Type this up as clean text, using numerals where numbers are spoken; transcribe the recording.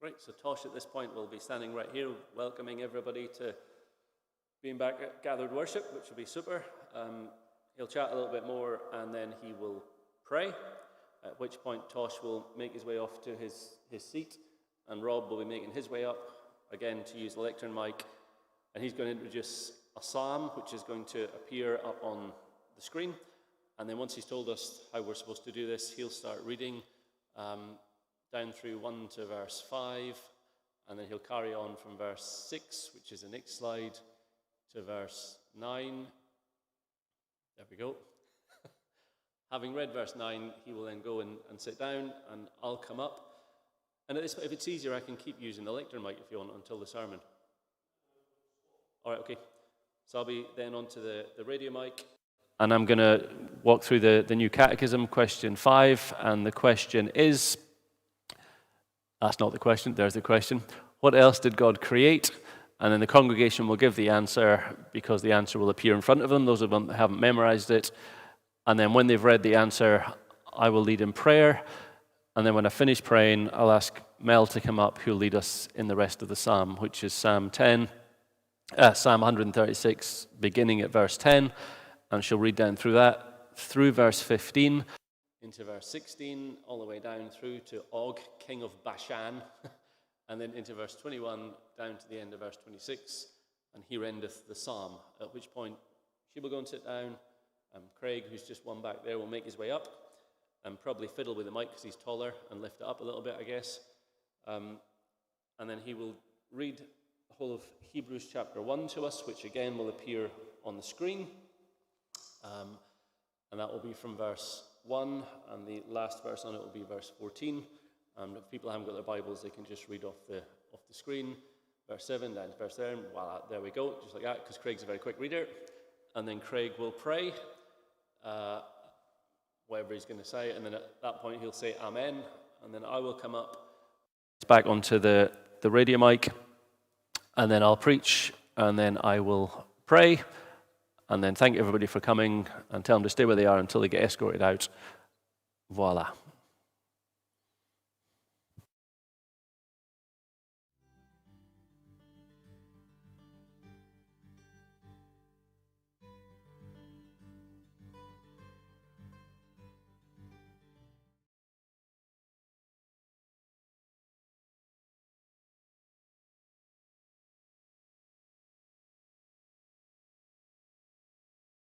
Great, so Tosh at this point will be standing right here, welcoming everybody to being back at Gathered Worship, which will be super. He'll chat a little bit more, and then he will pray, at which point Tosh will make his way off to his seat, and Rob will be making his way up, again, to use the lectern mic, and he's going to introduce a psalm, which is going to appear up on the screen, and then once he's told us how we're supposed to do this, he'll start reading down through 1 to verse 5, and then he'll carry on from verse 6, which is the next slide, to verse 9. There we go. Having read verse 9, he will then go and sit down, and I'll come up. And at this point, if it's easier, I can keep using the lectern mic if you want until the sermon. All right, okay. So I'll be then onto the radio mic. And I'm going to walk through the new catechism, question 5, and the question is... That's not the question, there's the question. What else did God create? And then the congregation will give the answer, because the answer will appear in front of them, those of them that haven't memorized it. And then when they've read the answer, I will lead in prayer. And then when I finish praying, I'll ask Mel to come up, who'll lead us in the rest of the psalm, which is Psalm 136, beginning at verse 10. And she'll read down through that, through verse 15, into verse 16, all the way down through to Og, king of Bashan, and then into verse 21, down to the end of verse 26, and here endeth the psalm, at which point she will go and sit down, and Craig, who's just one back there, will make his way up, and probably fiddle with the mic because he's taller, and lift it up a little bit, I guess, and then he will read the whole of Hebrews chapter 1 to us, which again will appear on the screen, and that will be from verse 1, and the last verse on it will be verse 14. If people haven't got their Bibles, they can just read off the screen. Verse 7, down to verse 10, voila, there we go, just like that, because Craig's a very quick reader. And then Craig will pray, whatever he's going to say, and then at that point he'll say Amen, and then I will come up back onto the radio mic, and then I'll preach, and then I will pray, and then thank everybody for coming, and tell them to stay where they are until they get escorted out. Voila.